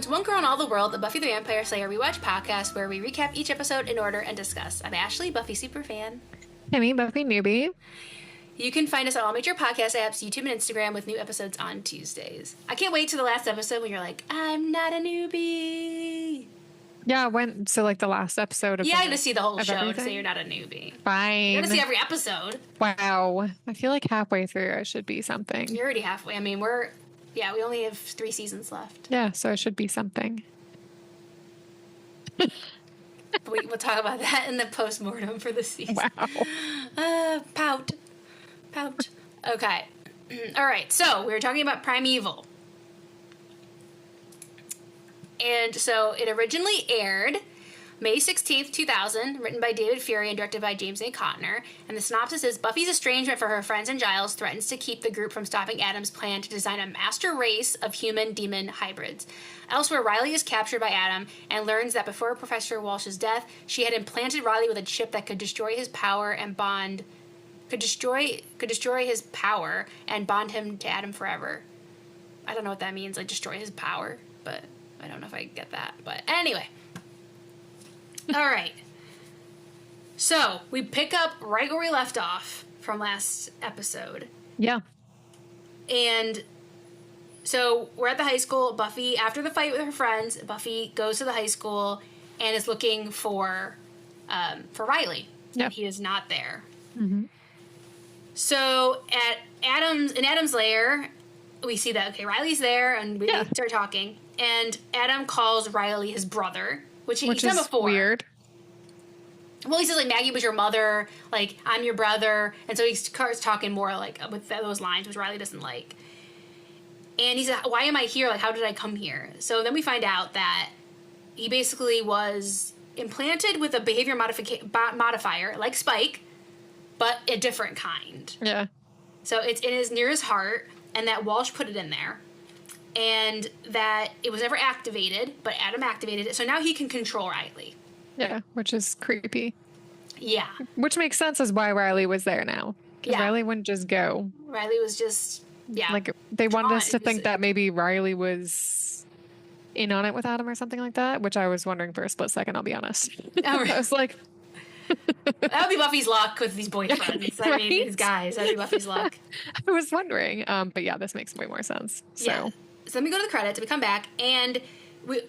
welcome to One Girl in All the World, the Buffy the Vampire Slayer rewatch podcast where we recap each episode in order and discuss. I'm Ashley, Buffy superfan. Kimmy, Buffy newbie. You can find us on all major podcast apps, YouTube and Instagram with new episodes on Tuesdays. I can't wait to the last episode when you're like, I'm not a newbie. Yeah, the last episode of you got to see the whole show everything? to say you're not a newbie. Fine. You got to see every episode. Wow. I feel like halfway through I should be something. You're already halfway. I mean, we only have 3 seasons left. Yeah, so I should be something. We'll talk about that in the postmortem for the season. Wow. Pout. Okay. All right, so we were talking about Primeval. And so it originally aired May 16th, 2000, written by David Fury and directed by James A. Contner. And the synopsis is, Buffy's estrangement for her friends and Giles threatens to keep the group from stopping Adam's plan to design a master race of human-demon hybrids. Elsewhere, Riley is captured by Adam and learns that before Professor Walsh's death, she had implanted Riley with a chip that could destroy his power and bond... Could destroy his power and bond him to Adam forever. I don't know what that means, like destroy his power, but I don't know if I get that. But anyway. All right. So, we pick up right where we left off from last episode. Yeah. And so, we're at the high school. Buffy, after the fight with her friends, Buffy goes to the high school and is looking for Riley. Yep. And he is not there. Mm-hmm. So, in Adam's lair, we see that, okay, Riley's there, and we start talking. And Adam calls Riley his brother, which he's done before. Weird. Well, he says, like, Maggie was your mother, like, I'm your brother. And so he starts talking more, like, with those lines, which Riley doesn't like. And he says, why am I here? Like, how did I come here? So then we find out that he basically was implanted with a behavior modifier, like Spike, but a different kind. Yeah. So it's near his heart, and that Walsh put it in there. And that it was never activated, but Adam activated it, so now he can control Riley. Yeah, which is creepy. Yeah. Which makes sense as why Riley was there now. Because Riley wouldn't just go. Really was just, Like, they wanted us to think that maybe Riley was in on it with Adam or something like that, which I was wondering for a split second, I'll be honest. Oh, right. I was like... That would be Buffy's luck with these boyfriends. Right? I mean, these guys. That would be Buffy's luck. I was wondering. But yeah, this makes way more sense. So. Yeah. So then we go to the credits, we come back, and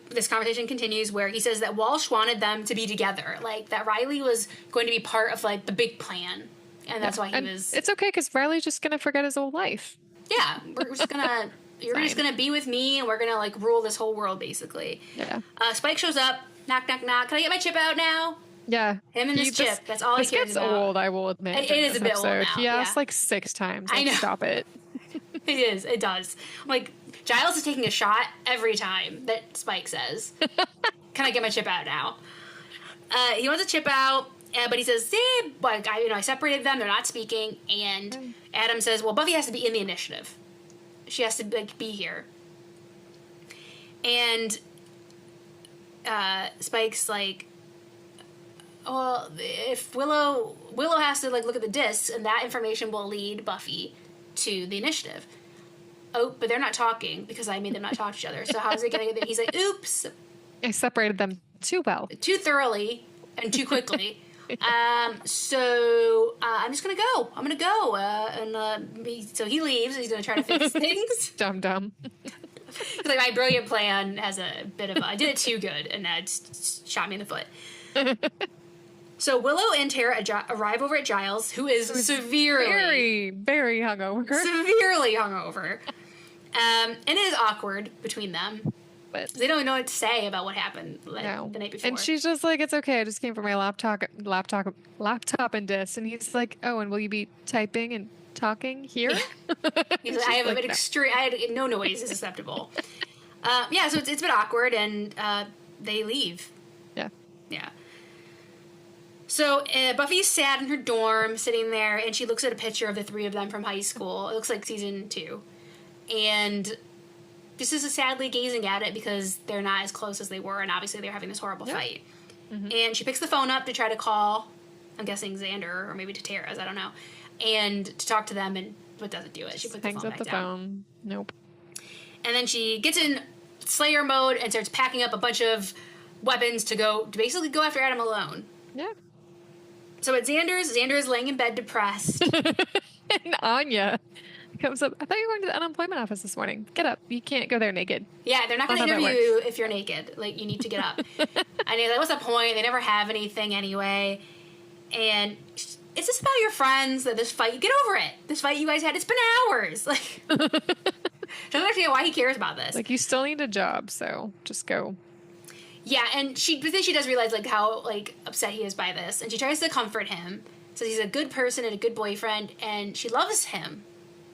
this conversation continues where he says that Walsh wanted them to be together. Like, that Riley was going to be part of, like, the big plan. And that's why he was... It's okay, because Riley's just going to forget his old life. Yeah, we're just going to... You're just going to be with me, and we're going to, like, rule this whole world, basically. Yeah. Spike shows up. Knock, knock, knock. Can I get my chip out now? Yeah. Him and his chip. That's all he cares gets about. old, I will admit. It is a bit old now. He asked, like, 6 times. Like, I know. Stop it. It is. It does. Like, Giles is taking a shot every time that Spike says, can I get my chip out now? He wants a chip out, but he says, like, I separated them. They're not speaking. And Adam says, well, Buffy has to be in the initiative. She has to, like, be here. And Spike's like, well, if Willow has to, like, look at the discs, and that information will lead Buffy to the initiative. Oh, but they're not talking because I made them not talk to each other. So how is it going to get there? He's like, oops. I separated them too well. Too thoroughly and too quickly. So I'm just going to go. I'm going to go. So he leaves. He's going to try to fix things. Dumb. He's like, my brilliant plan has a bit of I did it too good, and that shot me in the foot. So Willow and Tara arrive over at Giles, who is severely... Very hungover. Severely hungover. And it is awkward between them. But they don't know what to say about what happened the night before. And she's just like, it's okay, I just came for my laptop and disc. And he's like, oh, and will you be typing and talking here? He's like, I have an extreme... no noise is acceptable. So it's a bit awkward, and they leave. Yeah. So Buffy's sad in her dorm, sitting there, and she looks at a picture of the 3 of them from high school. It looks like season 2. And just is sadly gazing at it because they're not as close as they were, and obviously they're having this horrible fight. Mm-hmm. And she picks the phone up to try to call, I'm guessing Xander, or maybe to Tara's, I don't know, and to talk to them, but doesn't do it. She puts the phone back down. Nope. And then she gets in Slayer mode and starts packing up a bunch of weapons to basically go after Adam alone. Yeah. So at Xander's is laying in bed depressed. And Anya comes up. I thought you were going to the unemployment office this morning. Get up. You can't go there naked. Yeah, they're not going to interview you if you're naked. Like, you need to get up. And he's like, what's the point? They never have anything anyway. And it's just about your friends, that this fight. Get over it. This fight you guys had, it's been hours. Like, doesn't understand why he cares about this. Like, you still need a job, so just go. Yeah, and but then she does realize, like, how, like, upset he is by this. And she tries to comfort him. Says he's a good person and a good boyfriend, and she loves him.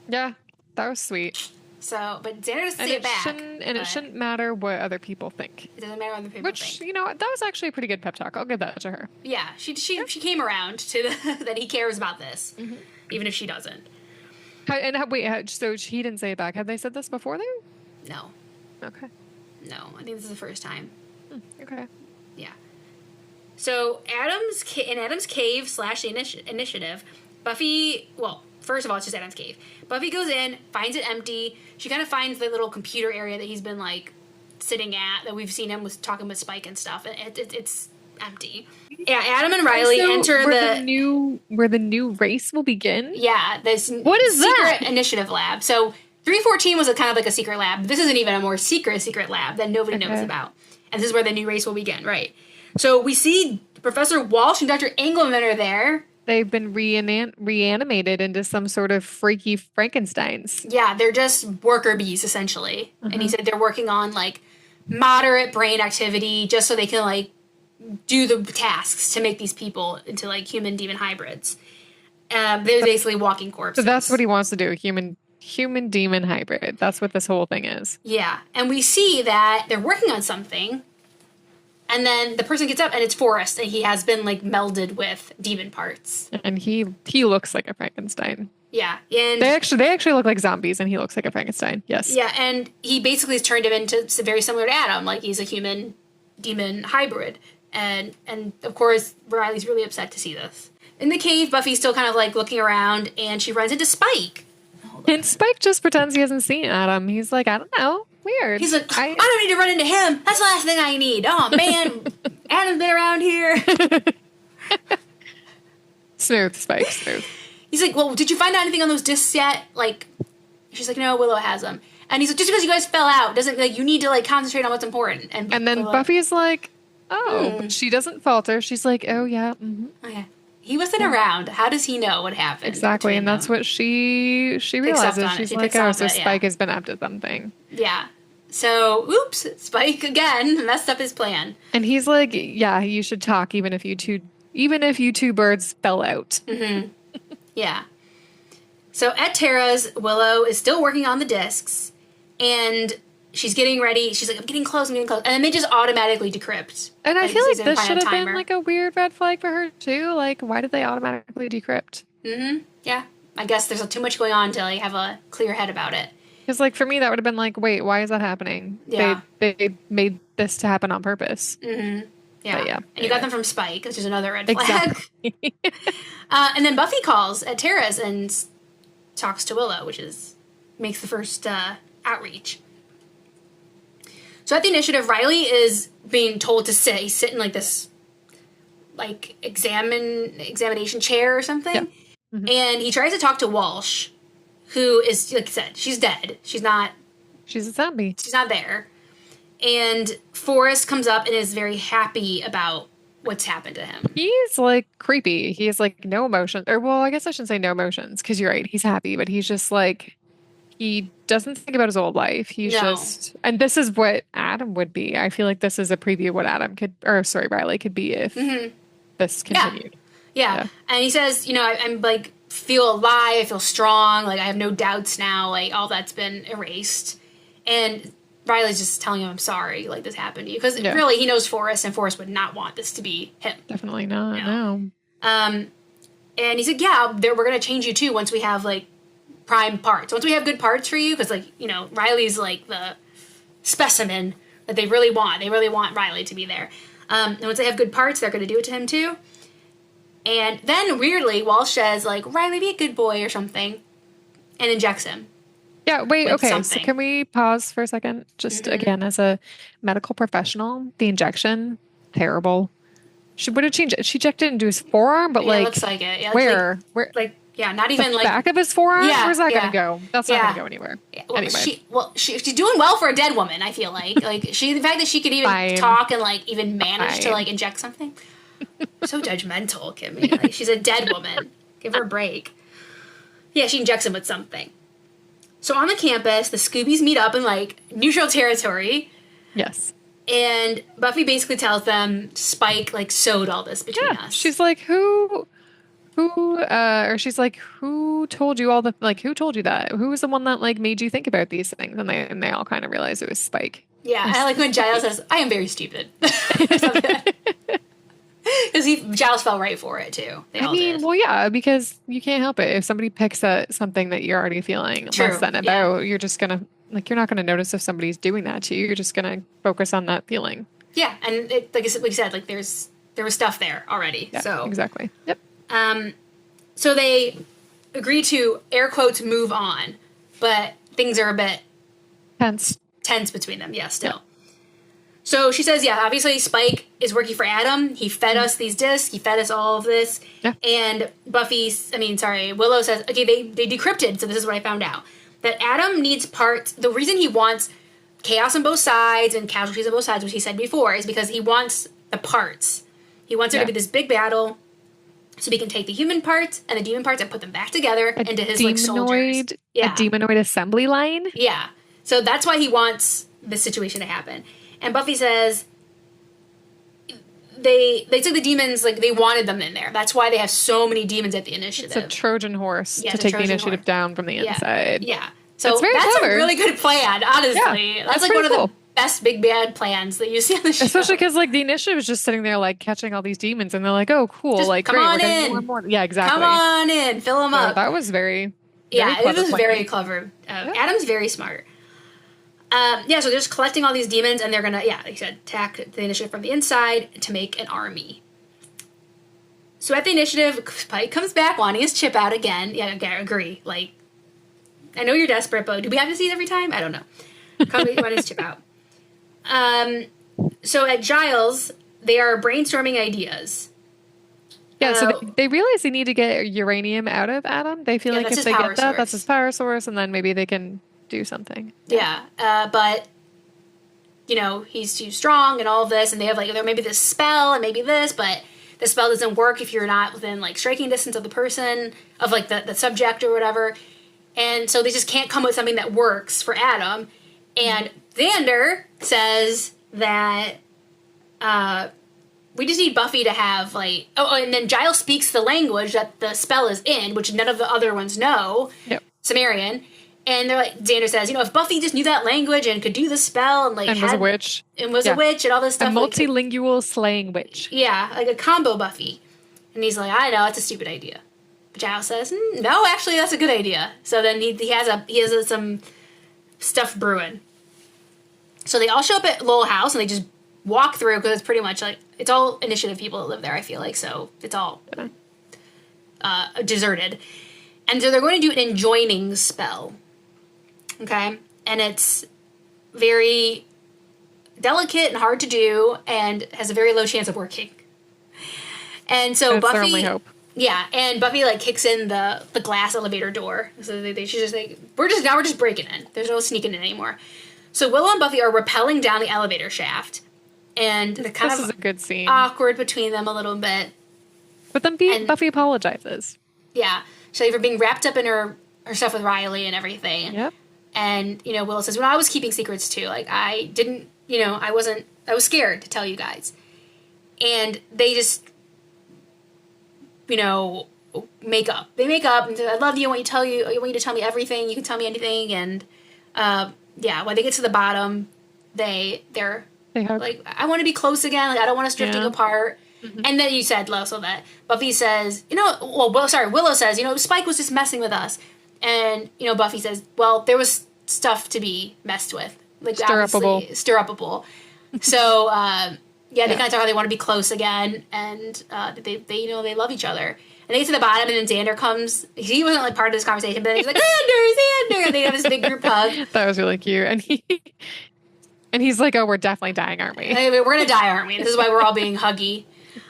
Yeah, that was sweet. So, but Xander doesn't say it back. It shouldn't matter what other people think. It doesn't matter what other people think. Which, you know, that was actually a pretty good pep talk. I'll give that to her. Yeah, she came around to that he cares about this, even if she doesn't. So he didn't say it back. Had they said this before then? No. Okay. No, I think this is the first time. Okay. Yeah. So Adam's cave / initiative, Buffy. Well, first of all, it's just Adam's cave. Buffy goes in, finds it empty. She kind of finds the little computer area that he's been like sitting at, that we've seen him talking with Spike and stuff. And it's empty. Yeah, Adam and Riley enter where the new race will begin. Yeah, this what is secret that? Initiative lab. So 314 was a kind of like a secret lab. This isn't even a more secret lab that nobody knows about. And this is where the new race will begin, right? So we see Professor Walsh and Dr. Engelman are there. They've been reanimated into some sort of freaky Frankensteins. Yeah, they're just worker bees, essentially. And he said they're working on, like, moderate brain activity just so they can, like, do the tasks to make these people into, like, human-demon hybrids. They're basically walking corpses. So that's what he wants to do, human-demon hybrid. That's what this whole thing is. Yeah, and we see that they're working on something, and then the person gets up, and it's Forrest, and he has been, like, melded with demon parts. And he looks like a Frankenstein. Yeah, and they actually look like zombies, and he looks like a Frankenstein. Yes. Yeah, and he basically has turned him into very similar to Adam, like he's a human-demon hybrid. And of course, Riley's really upset to see this. In the cave, Buffy's still kind of, like, looking around, and she runs into Spike. And Spike just pretends he hasn't seen Adam. He's like, I don't know. Weird. He's like, I don't need to run into him. That's the last thing I need. Oh, man. Adam's been around here. Smooth, Spike, smooth. He's like, well, did you find out anything on those discs yet? Like, she's like, no, Willow has them. And he's like, just because you guys fell out doesn't, like, you need to, like, concentrate on what's important. And then Buffy's like, but she doesn't falter. She's like, oh, yeah. Mm-hmm. Okay. He wasn't around. How does he know what happened? Exactly, and that's what she realizes. She's like, oh, so Spike has been up to something. Yeah. So, oops, Spike again messed up his plan. And he's like, yeah, you should talk even if you two birds fell out. Mm-hmm. Yeah. So at Tara's, Willow is still working on the discs, and she's getting ready. She's like, I'm getting close. And then they just automatically decrypt. And I feel like this should have been, like, a weird red flag for her, too. Like, why did they automatically decrypt? Mm-hmm. Yeah. I guess there's too much going on to, like, have a clear head about it. Because, like, for me, that would have been like, wait, why is that happening? Yeah. They made this to happen on purpose. Mm-hmm. Yeah. But yeah. And you got them from Spike, which is another red flag. Exactly. And then Buffy calls at Tara's and talks to Willow, which makes the first outreach. So at the initiative, Riley is being told to sit in, like, this, like, examination chair or something. Yeah. Mm-hmm. And he tries to talk to Walsh, who is, like I said, she's dead. She's a zombie. She's not there. And Forrest comes up and is very happy about what's happened to him. He's, like, creepy. He has, like, no emotion. Or, well, I guess I shouldn't say no emotions, because you're right. He's happy, but he's just, like, he doesn't think about his old life. He's just... And this is what Adam would be. I feel like this is a preview of what Riley could be if this continued. Yeah. And he says, I'm, like, feel alive, I feel strong, like, I have no doubts now, like, all that's been erased. And Riley's just telling him, I'm sorry, like, this happened to you. Because really, he knows Forrest, and Forrest would not want this to be him. Definitely not, no. And he's like, yeah, we're going to change you, too, once we have, like, prime parts. Once we have good parts for you, because, like, Riley's, like, the specimen that they really want. They really want Riley to be there. And once they have good parts, they're going to do it to him, too. And then, weirdly, Walsh says, like, Riley, be a good boy or something, and injects him. Yeah, wait, with okay. So something. can we pause for a second? Just again, as a medical professional, the injection, terrible. She would have changed it. She checked it into his forearm, but Yeah, it looks like like it. Yeah, where? Where yeah, not the even like, back of his forearm? yeah, Where's that gonna yeah, go? That's not gonna yeah. go anywhere. Yeah, well, Anyway, she's doing well for a dead woman. I feel like the fact that she could even fine. talk and like even manage to Fine. like inject something. So judgmental, Kimmy. Like she's a dead woman. Give her a break. Yeah, she injects him with something. So on the campus, the Scoobies meet up in like neutral territory, Yes. and Buffy basically tells them Spike like sewed all this between Yeah. us. She's like, or she's like, who told you all the, like, who told you that? Who was the one that, like, made you think about these things? And they all kind of realized it was Spike. Yeah, I like when Giles says, "I am very stupid," or something. Because Giles fell right for it too. They all did. Well, yeah, because you can't help it. If somebody picks at something that you're already feeling True, less than about, you're just gonna, like, you're not gonna notice if somebody's doing that to you. You're just gonna focus on that feeling. Yeah, and like you said, like there was stuff there already. Yeah, so exactly. Yep. So they agree to air quotes move on, but things are a bit tense between them. Yeah, still. So she says, yeah, obviously Spike is working for Adam. He fed us these discs. He fed us all of this. Yeah. And Willow says, okay, they decrypted, so this is what I found out. That Adam needs parts. The reason he wants chaos on both sides and casualties on both sides, which he said before, is because he wants the parts. He wants there to be this big battle so he can take the human parts and the demon parts and put them back together into his like soldiers. Yeah. A demonoid assembly line? Yeah. So that's why he wants this situation to happen. And Buffy says they took the demons, like they wanted them in there. That's why they have so many demons at the initiative. It's a Trojan horse to take the initiative down from the inside. Yeah. So that's a really good plan, honestly. Yeah, that's like one of the best big bad plans that you see on the show. Especially because like the initiative is just sitting there like catching all these demons and they're like, oh cool, just like come great, on we're getting in. more and more. Yeah, exactly. It was very clever. Adam's very smart. So they're just collecting all these demons, and they're gonna, like you said, attack the initiative from the inside to make an army. So at the initiative, Spike comes back wanting his chip out again. Yeah, I agree. Like, I know you're desperate, but do we have to see it every time? I don't know. Want his chip out. So at Giles, they are brainstorming ideas. Yeah, so they realize they need to get uranium out of Adam. They feel like if they get that, that's his power source, and then maybe they can do something. Yeah, but he's too strong and all of this, and they have like there may be this spell and maybe this, but the spell doesn't work if you're not within like striking distance of the person, of like the subject or whatever, and so they just can't come with something that works for Adam. And Xander says that we just need Buffy to have like and then Giles speaks the language that the spell is in, which none of the other ones know. Yep. Sumerian. And they're like, Xander says, if Buffy just knew that language and could do the spell and like was a witch. And was a witch and all this stuff. A multilingual slaying witch. Yeah, like a combo Buffy. And he's like, I know, it's a stupid idea. But Giles says, no, actually that's a good idea. So then he has some stuff brewing. So they all show up at Lowell House and they just walk through because it's pretty much like, it's all initiative people that live there, I feel like. So it's all deserted. And so they're going to do an enjoining spell. Okay? And it's very delicate and hard to do and has a very low chance of working. And so That's their only hope. Yeah, and Buffy like kicks in the glass elevator door. So they should just like we're just breaking in. There's no sneaking in anymore. So Willow and Buffy are rappelling down the elevator shaft. And the kind this of is a good scene. Awkward between them a little bit. But then Buffy apologizes. Yeah. So for being wrapped up in her stuff with Riley and everything. Yep. And, Willow says, I was keeping secrets too. Like, I didn't, I was scared to tell you guys. And they just, make up. They make up and say, I love you, I want you to tell me everything, you can tell me anything. And, when they get to the bottom, they hug. Like, I want to be close again, like, I don't want us drifting apart. Mm-hmm. And then you said, so that Buffy says, Willow says, Spike was just messing with us. And, Buffy says, well, there was stuff to be messed with. Like, stir-upable. So, they kind of talk how they want to be close again. And they love each other. And they get to the bottom, and then Xander comes. He wasn't like part of this conversation, but then he's like, Xander! And they have this big group hug. That was really cute. And he's like, oh, we're definitely dying, aren't we? We're going to die, aren't we? This is why we're all being huggy.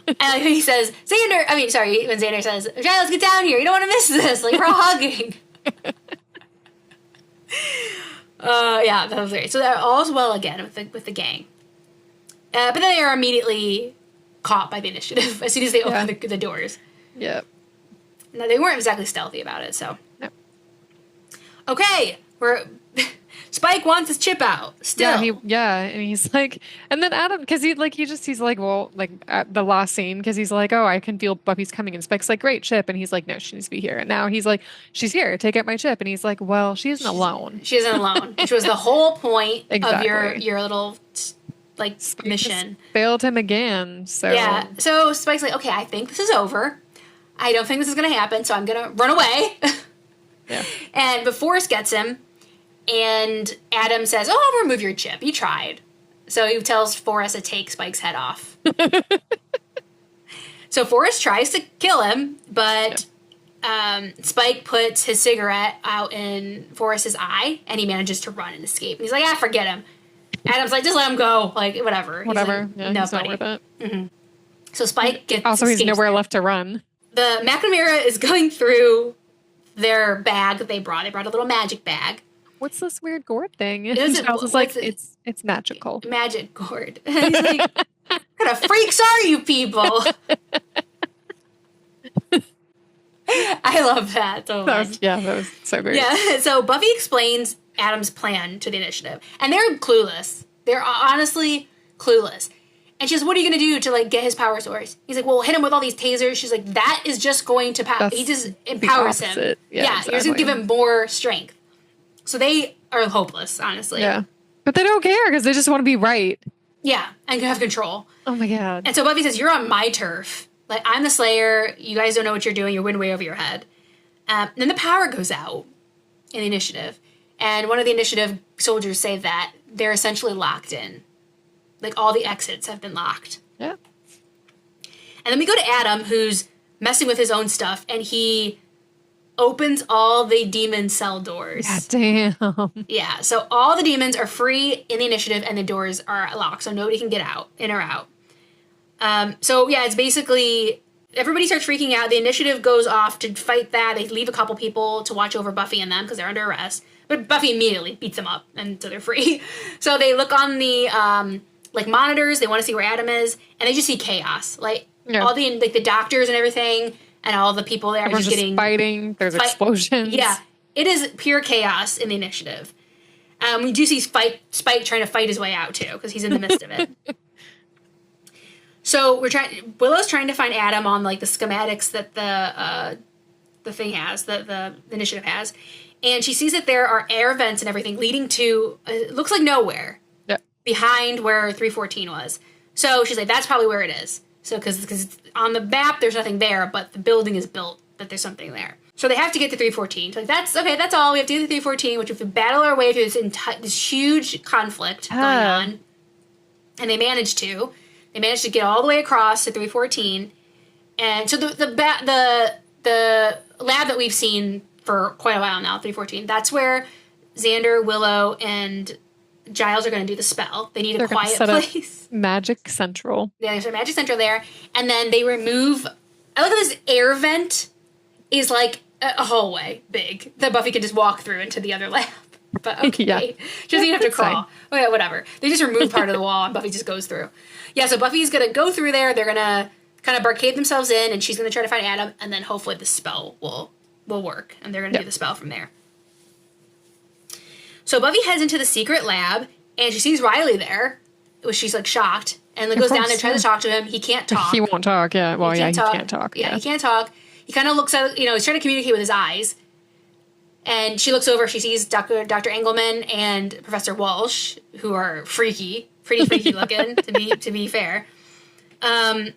And he says, when Xander says, Giles, get down here. You don't want to miss this. Like, we're all hugging. Yeah, that was great. So all's well again with the gang. But then they are immediately caught by the initiative as soon as they open the doors. Yep. No, they weren't exactly stealthy about it, so. No. Okay, Spike wants his chip out. Still. And he's like, and then Adam, because he's like, well, like at the last scene, because he's like, oh, I can feel Buffy's coming, and Spike's like, great chip, and he's like, no, she needs to be here. And now he's like, she's here, take out my chip, and he's like, well, she isn't alone. She isn't alone, which was the whole point of your little like Spike mission. Failed him again. So yeah, so Spike's like, okay, I think this is over. I don't think this is gonna happen, so I'm gonna run away. Yeah. But Forrest gets him. And Adam says, oh, I'll remove your chip. You tried. So he tells Forrest to take Spike's head off. So Forrest tries to kill him, but Spike puts his cigarette out in Forrest's eye, and he manages to run and escape. And he's like, forget him. Adam's like, just let him go. Like, whatever. Whatever. Like, no, he's not worth it. Mm-hmm. So Spike gets Also, he's nowhere left to run. The McNamara is going through their bag that they brought. They brought a little magic bag. What's this weird gourd thing? And Giles is like, it's magical. Magic gourd. And he's like, what kind of freaks are you people? I love that so much. That was so great. Yeah, so Buffy explains Adam's plan to the initiative. And they're clueless. They're honestly clueless. And she's, what are you going to do to, like, get his power source? He's like, well, hit him with all these tasers. She's like, that is just going to he just empowers him. Yeah, exactly. You're just going to give him more strength. So they are hopeless, honestly. Yeah. But they don't care because they just want to be right. Yeah, and have control. Oh my God. And so Buffy says, you're on my turf. Like, I'm the Slayer. You guys don't know what you're doing. You're winning way over your head. Then the power goes out in the initiative. And one of the initiative soldiers say that they're essentially locked in. Like, all the exits have been locked. Yeah. And then we go to Adam, who's messing with his own stuff, and he opens all the demon cell doors. God damn. Yeah, so all the demons are free in the initiative, and the doors are locked, so nobody can get in or out. So, yeah, it's basically, everybody starts freaking out. The initiative goes off to fight that. They leave a couple people to watch over Buffy and them, because they're under arrest. But Buffy immediately beats them up, and so they're free. So they look on the, monitors. They want to see where Adam is, and they just see chaos. Like, all the, the doctors and everything, and all the people there are just getting fighting. There's explosions. Yeah, it is pure chaos in the initiative. We do see Spike trying to fight his way out too, because he's in the midst of it. So Willow's trying to find Adam on like the schematics that the thing has, the initiative has, and she sees that there are air vents and everything leading to it looks like nowhere. Yeah. Behind where 314 was. So she's like, that's probably where it is. So, because on the map, there's nothing there, but the building is built that there's something there. So they have to get to 314. So like, that's all. We have to do the 314, which we have to battle our way through this huge conflict going on. And they managed to get all the way across to 314. And so the lab that we've seen for quite a while now, 314, that's where Xander, Willow, and Giles are going to do the spell. They need a quiet place. Magic Central. Yeah, there's a Magic Central there. And then they remove... I look at this air vent is like a hallway big that Buffy can just walk through into the other lab. But okay. Yeah. She doesn't even have to crawl. Oh, yeah, whatever. They just remove part of the wall and Buffy just goes through. Yeah, so Buffy's going to go through there. They're going to kind of barricade themselves in, and she's going to try to find Adam, and then hopefully the spell will work, and they're going to do the spell from there. So Buffy heads into the secret lab, and she sees Riley there, which she's, like, shocked, and goes down there, tries to talk to him. He can't talk. He won't talk, yeah. Well, he can't talk. Yeah, he can't talk. He kind of looks at, he's trying to communicate with his eyes. And she looks over, she sees Dr. Engelman and Professor Walsh, who are pretty freaky looking, to be fair. And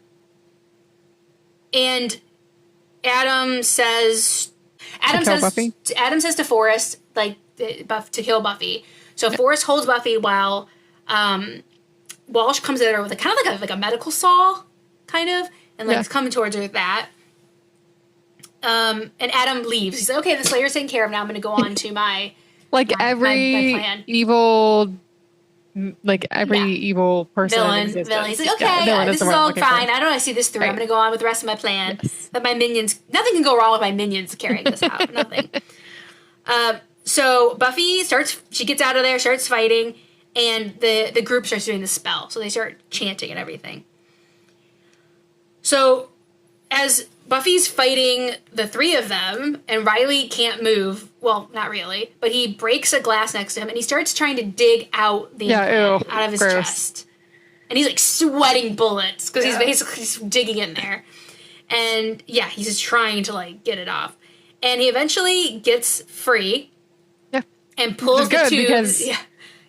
Adam says to Forrest, like, to kill Buffy. So Forrest holds Buffy while Walsh comes at her with kind of like a medical saw, kind of, and like coming towards her with that. Yeah. And Adam leaves. He's like, okay, the Slayer's taken care of. Now I'm going to go on to my Like my plan. every Yeah. evil person in Villain. He's existence. like, Yeah, okay, villain is this the is word I'm all looking fine. for. I don't want to see this through. I'm Right. going to go on with the rest of my plan. Yes. That my minions, nothing can go wrong with my minions carrying this out. Nothing. So Buffy she gets out of there, starts fighting, and the group starts doing the spell. So they start chanting and everything. So as Buffy's fighting the three of them, and Riley can't move. Well, not really, but he breaks a glass next to him, and he starts trying to dig out the implant out of his chest. And he's like sweating bullets because he's basically digging in there. And yeah, he's just trying to like get it off. And he eventually gets free. Yeah. And pulls the tubes.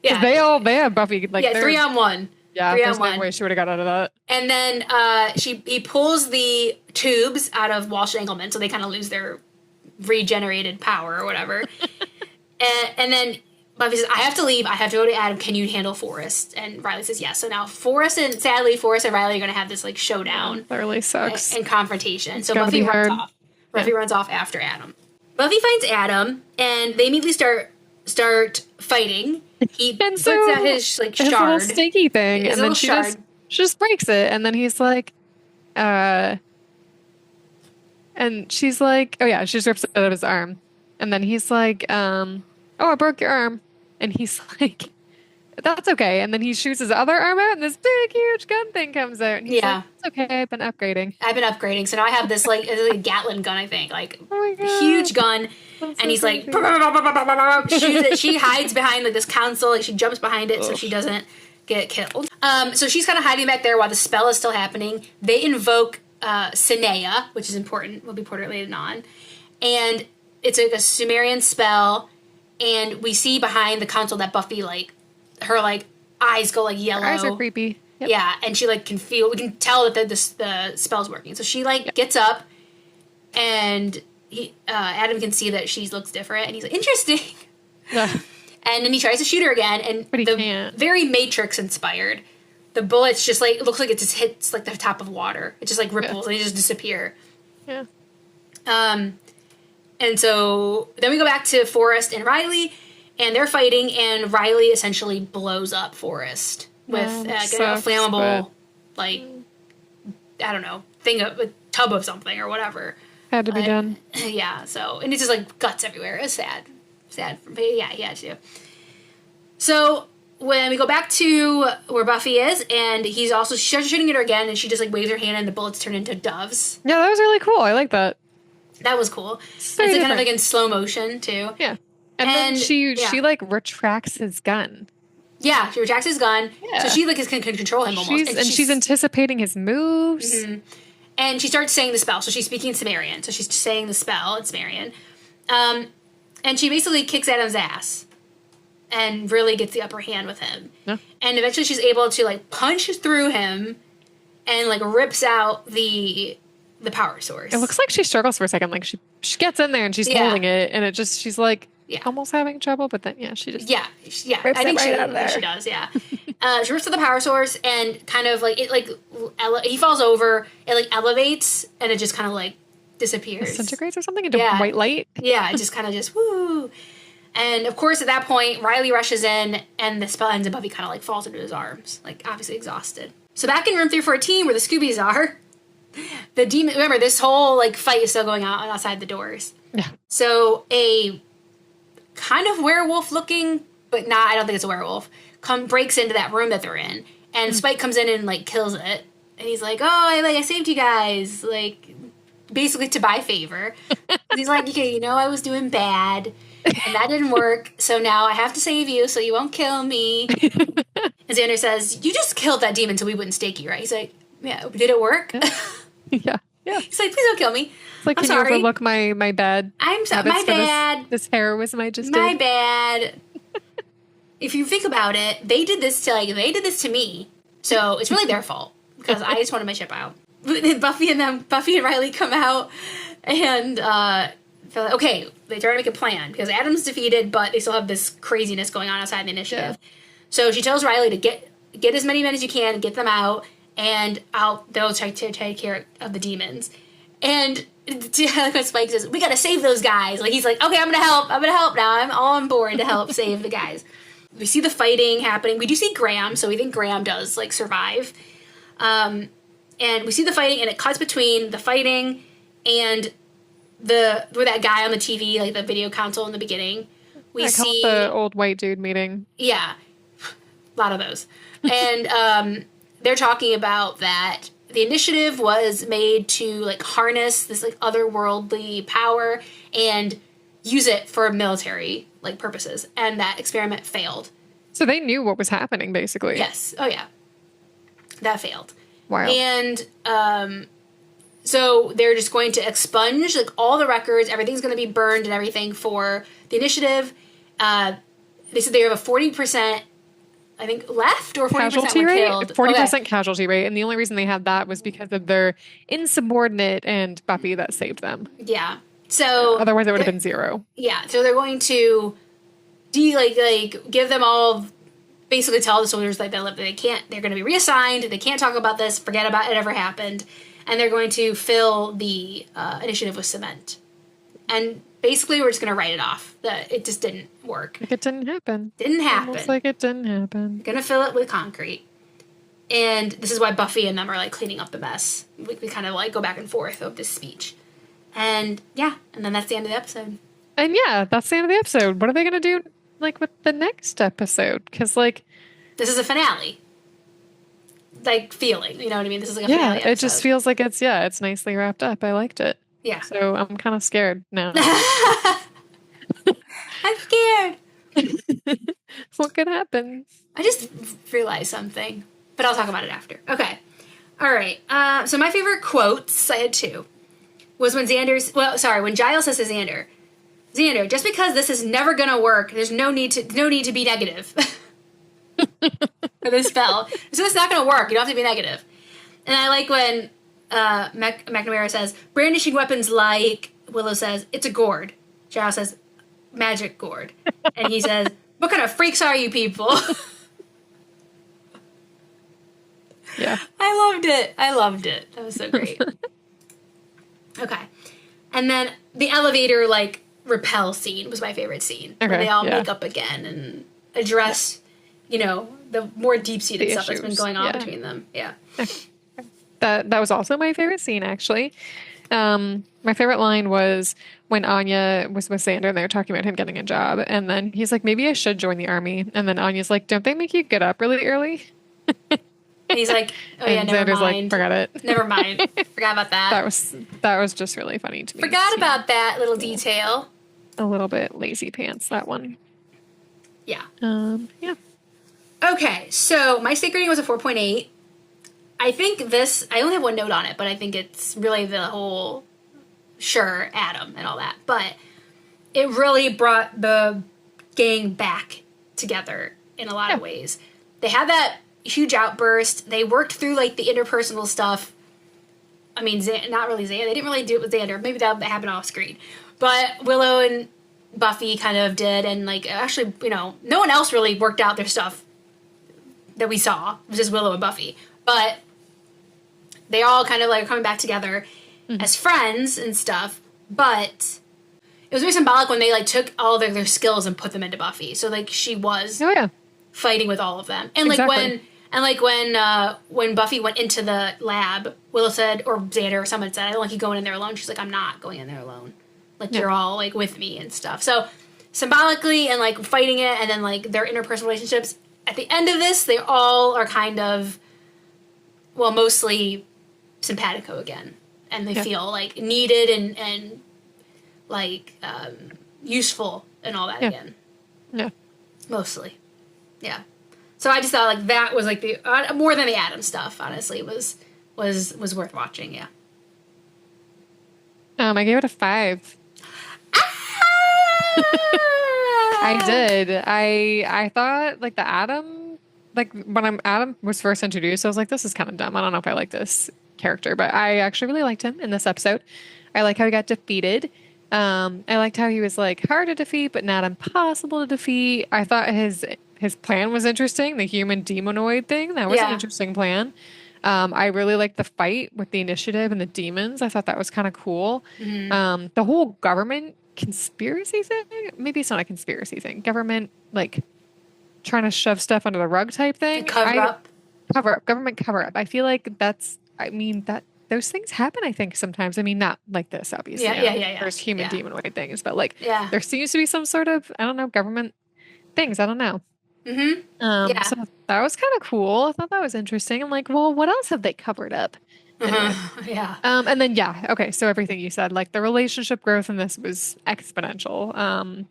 Because they have Buffy like 3-on-1. Yeah, there's no way she would have got out of that. And then he pulls the tubes out of Walsh and Engelman, so they kind of lose their regenerated power or whatever. and then Buffy says, I have to leave. I have to go to Adam. Can you handle Forrest? And Riley says yes. So now sadly, Forrest and Riley are going to have this like showdown. That really sucks. And confrontation. So Buffy runs off. Buffy runs off after Adam. Buffy finds Adam, and they immediately start fighting. He puts out his like shard, little sticky thing, and then she just breaks it, and then he's like, and she's like, oh yeah, she just rips it out of his arm, and then he's like, oh, I broke your arm, and he's like, that's okay, and then he shoots his other arm out, and this big huge gun thing comes out, and he's like, it's okay, I've been upgrading, so now I have this like a Gatling gun, I think, like huge gun. And he's like, shoots it. She hides behind like this console, like she jumps behind it so she doesn't get killed. So she's kind of hiding back there while the spell is still happening. They invoke Sinea, which is important. We'll be portrait later on, and it's like a Sumerian spell. And we see behind the console that Buffy her eyes go like yellow. Her eyes are creepy. Yep. Yeah, and she like can feel. We can tell that the spell's working. So she gets up and. Adam can see that she looks different, and he's like, interesting. Yeah. And then he tries to shoot her again, and can't. Very Matrix inspired. The bullets just like, it looks like it just hits like the top of water. It just like ripples and they just disappear. Yeah. And so then we go back to Forrest and Riley, and they're fighting, and Riley essentially blows up Forrest with a flammable, like, I don't know, a tub of something or whatever. Had to be done. Yeah, so, and it's just like guts everywhere. It's sad. But yeah, he had to. So when we go back to where Buffy is, and she starts shooting at her again, and she just like waves her hand, and the bullets turn into doves. Yeah, that was really cool. I like that. That was cool. It's like kind of like in slow motion too. Yeah, and then she like retracts his gun. Yeah, she retracts his gun, so she like can control him almost. She's anticipating his moves. Mm-hmm. And she starts saying the spell. So she's speaking in Sumerian. So she's saying the spell in Sumerian. And she basically kicks Adam's ass and really gets the upper hand with him. Yeah. And eventually she's able to like punch through him and like rips out the power source. It looks like she struggles for a second. Like she gets in there and she's holding it, and she's like almost having trouble, but then she just rips I think it right out of there. She does. Yeah. She rips to the power source and kind of like it like he falls over. It like elevates and it just kind of like disappears, disintegrates or something into white light. Yeah, it just kind of just woo. And of course, at that point, Riley rushes in, and the spell ends, and Buffy kind of like falls into his arms, like obviously exhausted. So back in room 314, where the Scoobies are, the demon. Remember, this whole like fight is still going on outside the doors. Yeah. So a kind of werewolf-looking, but I don't think it's a werewolf. Breaks into that room that they're in, and Spike comes in and like kills it, and he's like, "Oh, I saved you guys," like basically to buy favor. He's like, "Okay, I was doing bad, and that didn't work, so now I have to save you, so you won't kill me." And Xander says, "You just killed that demon, so we wouldn't stake you, right?" He's like, "Yeah, did it work?" Yeah. He's like, "Please don't kill me." It's like, I'm can sorry. you overlook my bad? I'm sorry, my bad. This heroism I just did. My bad. If you think about it, they did this to me, so it's really their fault because I just wanted my ship out. Buffy and Riley come out, and they're like, okay, they try to make a plan because Adam's defeated, but they still have this craziness going on outside the initiative. Yeah. So she tells Riley to get as many men as you can, get them out, and they'll take care of the demons. And like when Spike says, we gotta save those guys. Like, he's like, okay, I'm gonna help now. I'm all on board to help save the guys. We see the fighting happening. We do see Graham, so we think Graham does, like, survive. And we see the fighting, and it cuts between the fighting and where that guy on the TV, like the video console in the beginning. We see the old white dude meeting. Yeah. A lot of those. And they're talking about that the initiative was made to, like, harness this, like, otherworldly power and use it for military, like, purposes. And that experiment failed. So they knew what was happening, basically. Yes. Oh, yeah. That failed. Wow. And so they're just going to expunge, like, all the records. Everything's going to be burned and everything for the initiative. They said they have a 40%, I think, left, or 40% casualty were rate? killed. 40% Okay. casualty rate, and the only reason they had that was because of their insubordinate and Buffy that saved them. Yeah. So otherwise, it would have been 0. Yeah. So they're going to give them all, basically tell the soldiers like they're going to be reassigned. They can't talk about this. Forget about it ever happened, and they're going to fill the initiative with cement. And basically, we're just going to write it off. That it just didn't work. Like it didn't happen. Didn't happen. Almost like it didn't happen. Going to fill it with concrete. And this is why Buffy and them are, like, cleaning up the mess. We kind of, like, go back and forth of this speech. And, yeah. And then that's the end of the episode. And, yeah, that's the end of the episode. What are they going to do, like, with the next episode? Because, like... This is a finale. Like, feeling. You know what I mean? This is like a finale episode. It just feels like it's nicely wrapped up. I liked it. Yeah. So I'm kind of scared now. I'm scared. What could happen? I just realized something, but I'll talk about it after. Okay. All right. So my favorite quotes, I had 2, was when when Giles says to Xander, just because this is never gonna work, there's no need to be negative. For this spell. So it's not gonna work. You don't have to be negative. And I like when McNamara says, brandishing weapons like, Willow says, it's a gourd. Giles says, magic gourd. And he says, what kind of freaks are you people? Yeah. I loved it. That was so great. Okay. And then the elevator, like, repel scene was my favorite scene. Okay, where they all make up again and address, the more deep-seated stuff that's been going on between them. Yeah. That was also my favorite scene, actually. My favorite line was when Anya was with Xander and they were talking about him getting a job. And then he's like, maybe I should join the army. And then Anya's like, don't they make you get up really early? And he's like, oh yeah, never Xander's mind. Like, forgot it. Never mind. Forgot about that. That was just really funny to me. Forgot about that little detail. A little bit lazy pants, that one. Yeah. Yeah. Okay, so my stake rating was a 4.8. I think I only have one note on it, but I think it's really the whole, sure, Adam and all that. But it really brought the gang back together in a lot of ways. They had that huge outburst. They worked through, like, the interpersonal stuff. I mean, not really Xander. They didn't really do it with Xander. Maybe that happened off screen. But Willow and Buffy kind of did. And, like, actually, no one else really worked out their stuff that we saw. It was just Willow and Buffy. But they all kind of, like, are coming back together as friends and stuff. But it was very symbolic when they, like, took all their skills and put them into Buffy. So, like, she was fighting with all of them. And, like, when Buffy went into the lab, Willow said, or Xander or someone said, I don't like you going in there alone. She's like, I'm not going in there alone. Like, you're all, like, with me and stuff. So, symbolically and, like, fighting it and then, like, their interpersonal relationships, at the end of this, they all are kind of, well, mostly simpatico again. And they feel, like, needed and like, useful and all that again. Yeah. Mostly. Yeah. So I just thought, like, that was, like, the, more than the Adam stuff, honestly, was worth watching, yeah. I gave it a 5. I did. I thought, like, the Adam, like, when Adam was first introduced, I was like, this is kind of dumb. I don't know if I like this character, but I actually really liked him in this episode. I like how he got defeated. I liked how he was, like, hard to defeat, but not impossible to defeat. I thought his plan was interesting, the human demonoid thing. That was an interesting plan. I really liked the fight with the initiative and the demons. I thought that was kind of cool. The whole government conspiracy thing, maybe it's not a conspiracy thing. Government like trying to shove stuff under the rug type thing. Cover up, government cover up. I feel like I mean, that those things happen, I think, sometimes. I mean, not like this, obviously. Yeah. There's human demonoid things, but like Yeah. there seems to be some sort of, I don't know, government things. I don't know. Yeah. So that was kind of cool. I thought that was interesting. I'm like, well, what else have they covered up? Anyway. Yeah. And then okay, so everything you said, like the relationship growth in this was exponential.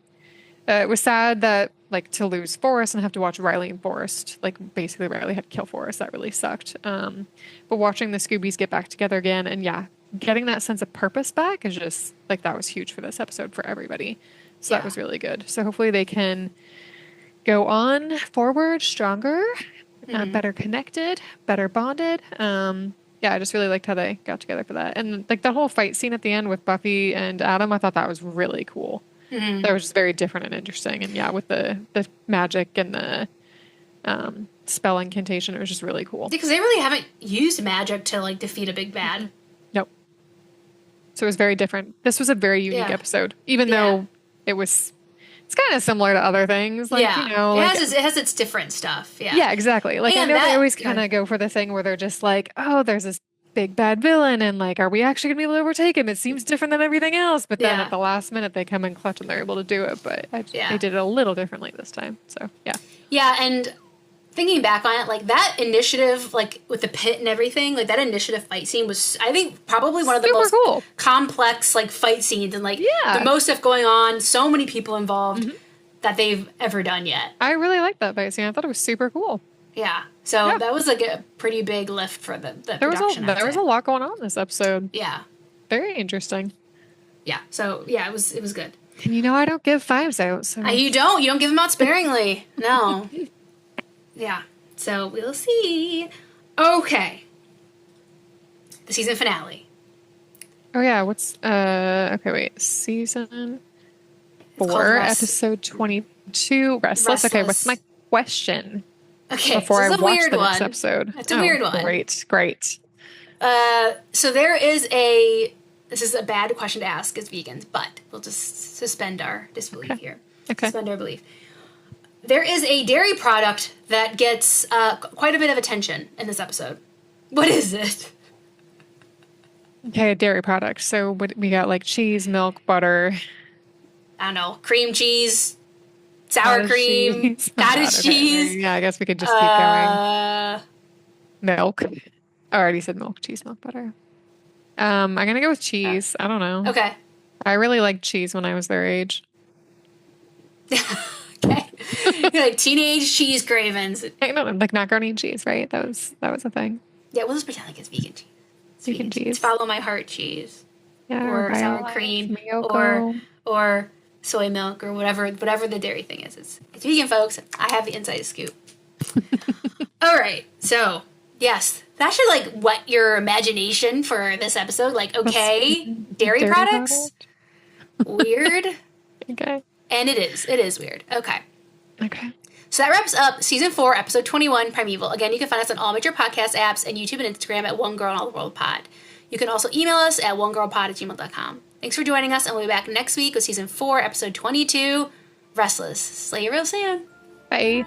It was sad that like to lose Forrest and have to watch Riley and Forrest, like basically Riley had to kill Forrest. That really sucked. But watching the Scoobies get back together again and getting that sense of purpose back is just like, that was huge for this episode for everybody. So that was really good. So hopefully they can go on forward stronger, better connected, better bonded. I just really liked how they got together for that. And like the whole fight scene at the end with Buffy and Adam, I thought that was really cool. That was just very different and interesting. And with the magic and the spell incantation, it was just really cool. Because they really haven't used magic to like defeat a big bad. Nope. So it was very different. This was a very unique episode, even though it's kind of similar to other things. Like, you know, it has its different stuff. Yeah. Yeah, exactly. Like, I know they always kind of go for the thing where they're just like, oh, there's this big bad villain, and like, are we actually gonna be able to overtake him? It seems different than everything else. But then at the last minute, they come in clutch and they're able to do it. But they did it a little differently this time. So, yeah. Yeah, and thinking back on it, like that initiative, like with the pit and everything, like that initiative fight scene was, I think, probably one of the most complex like fight scenes and like the most stuff going on, so many people involved that they've ever done yet. I really liked that fight scene. I thought it was super cool. Yeah. So that was like a pretty big lift for the production. There was a lot going on in this episode. Yeah. Very interesting. Yeah. So it was good. And you know I don't give fives out. So you don't give them out sparingly. No. Yeah. So we'll see. Okay. The season finale. Oh yeah, what's okay, wait. Season 4, episode 22, Restless. Okay, what's my question? Okay, before so I watch the next episode. It's a weird one. Great. So this is a bad question to ask as vegans, but we'll just suspend our disbelief here. Okay. Suspend our belief. There is a dairy product that gets quite a bit of attention in this episode. What is it? Okay, a dairy product. So what we got, like cheese, milk, butter. I don't know, cream cheese, sour cream, cottage cheese. Yeah, I guess we could just keep going. Milk. I already said milk, cheese, milk, butter. I'm gonna go with cheese. I don't know. Okay. I really liked cheese when I was their age. Okay. You're like teenage cheese cravings. No, like macaroni and cheese, right? That was a thing. Yeah, we'll just pretend like it's vegan cheese. Vegan cheese. It's follow my heart cheese. Yeah, or sour cream. Or soy milk or whatever the dairy thing is. It's vegan, folks. I have the inside scoop. All right. So, yes, that should like whet your imagination for this episode. Like, okay, dairy products? Weird. Okay. And it is weird. Okay. Okay. So that wraps up season 4, episode 21, Primeval. Again, you can find us on all major podcast apps and YouTube and Instagram at One Girl in All the World Pod. You can also email us at onegirlpod@gmail.com. Thanks for joining us, and we'll be back next week with season 4, episode 22, Restless. See you real soon. Bye.